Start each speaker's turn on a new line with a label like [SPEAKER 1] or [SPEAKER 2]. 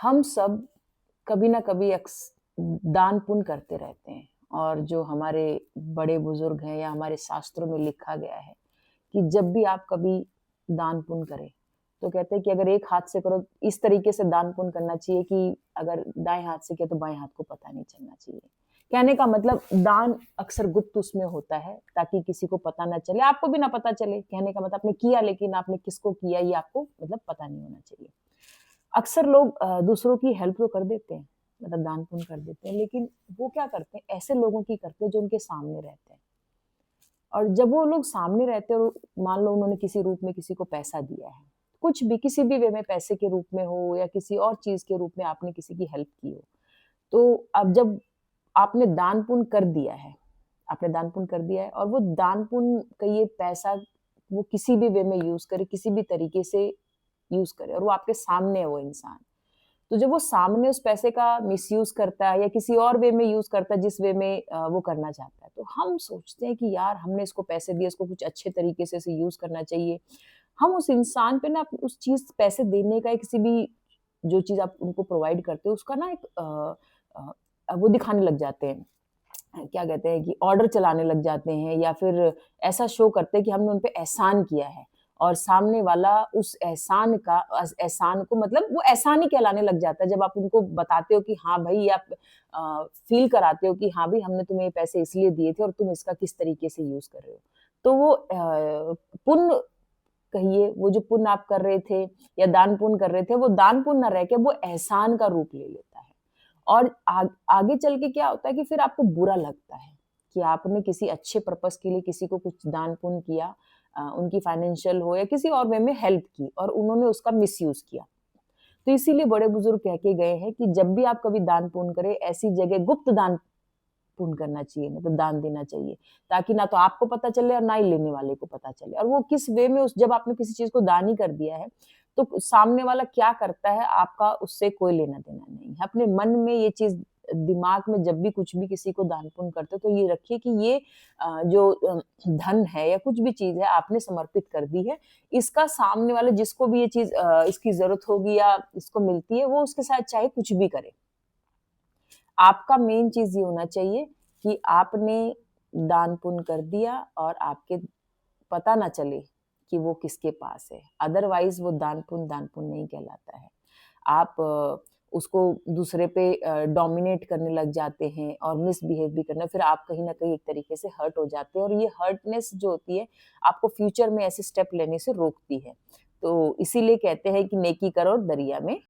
[SPEAKER 1] हम सब कभी ना कभी दान पुण्य करते रहते हैं और जो हमारे बड़े बुजुर्ग हैं या हमारे शास्त्रों में लिखा गया है कि जब भी आप कभी दान पुण्य करें तो कहते हैं कि अगर एक हाथ से करो इस तरीके से दान पुण्य करना चाहिए कि अगर दाएं हाथ से किया तो बाएं हाथ को पता नहीं चलना चाहिए। कहने का मतलब दान अक्सर गुप्त उसमें होता है ताकि किसी को पता ना चले, आपको भी ना पता चले। कहने का मतलब आपने किया लेकिन आपने किसको किया ये आपको मतलब पता नहीं होना चाहिए। अक्सर लोग दूसरों की हेल्प तो कर देते हैं, मतलब दान पुण्य कर देते हैं, लेकिन वो क्या करते हैं, ऐसे लोगों की करते हैं जो उनके सामने रहते हैं। और जब वो लोग सामने रहते हैं और मान लो उन्होंने किसी रूप में किसी को पैसा दिया है, कुछ भी किसी भी वे में पैसे के रूप में हो या किसी और चीज़ के रूप में आपने किसी की हेल्प की हो, तो अब जब आपने दान पुण्य कर दिया है, आपने दान पुण्य कर दिया है और वो दान पुण्य का ये पैसा वो किसी भी वे में यूज़ करे, किसी भी तरीके से यूज़ करे और वो आपके सामने है वो इंसान। तो जब वो सामने उस पैसे का मिसयूज़ करता है या किसी और वे में यूज़ करता है जिस वे में वो करना चाहता है, तो हम सोचते हैं कि यार हमने इसको पैसे दिए, इसको कुछ अच्छे तरीके से इसे यूज़ करना चाहिए। हम उस इंसान पे ना उस चीज़ पैसे देने का या किसी भी जो चीज़ आप उनको प्रोवाइड करते हो उसका ना एक वो दिखाने लग जाते हैं। क्या कहते हैं कि ऑर्डर चलाने लग जाते हैं या फिर ऐसा शो करते हैं कि हमने उन पे एहसान किया है और सामने वाला उस एहसान का एहसान को मतलब वो एहसान ही कहलाने लग जाता है जब आप उनको बताते हो कि हाँ भाई आप फील कराते हो कि हाँ भाई हमने तुम्हें ये पैसे इसलिए दिए थे और तुम इसका किस तरीके से यूज कर रहे हो। तो वो पुण्य कहिए, वो जो पुण्य आप कर रहे थे या दान पुण्य कर रहे थे, वो दान पुण्य ना रह के वो एहसान का रूप ले लेता है। और आगे चल के क्या होता है कि फिर आपको बुरा लगता है कि आपने किसी अच्छे पर्पस के लिए किसी को कुछ दान पुण्य किया, उनकी फाइनेंशियल हो या किसी और वे में हेल्प की और उन्होंने उसका मिसयूज किया। तो इसीलिए बड़े बुजुर्ग कह के गए हैं कि जब भी आप कभी दान पुण्य करें, ऐसी जगह गुप्त दान पुण्य करना चाहिए, मतलब दान देना चाहिए, ताकि ना तो आपको पता चले और ना ही लेने वाले को पता चले। और वो किस वे में उस जब आपने किसी चीज़ को दान ही कर दिया है, तो सामने वाला क्या करता है, आपका उससे कोई लेना-देना नहीं है। अपने मन में ये चीज़ दिमाग में जब भी कुछ भी किसी को दान पुण्य करते हो, तो ये रखिए कि ये जो धन है या कुछ भी चीज़ है, आपने समर्पित कर दी है। इसका सामने वाले जिसको भी ये चीज़ इसकी ज़रूरत होगी या इसको मिलती है, वो उसके साथ चाहे कुछ भी करे। आपका मेन चीज़ ये होना चाहिए कि आपने दान पुण्य कर दिया और आपके पता ना चले कि वो किसके पास है। अदरवाइज़ वो दान पुण्य नहीं कहलाता है। आप उसको दूसरे पे डोमिनेट करने लग जाते हैं और मिसबिहेव भी करना, फिर आप कहीं न कहीं एक तरीके से हर्ट हो जाते हैं और ये हर्टनेस जो होती है, आपको फ्यूचर में ऐसे स्टेप लेने से रोकती है। तो इसीलिए कहते हैं कि नेकी करो और दरिया में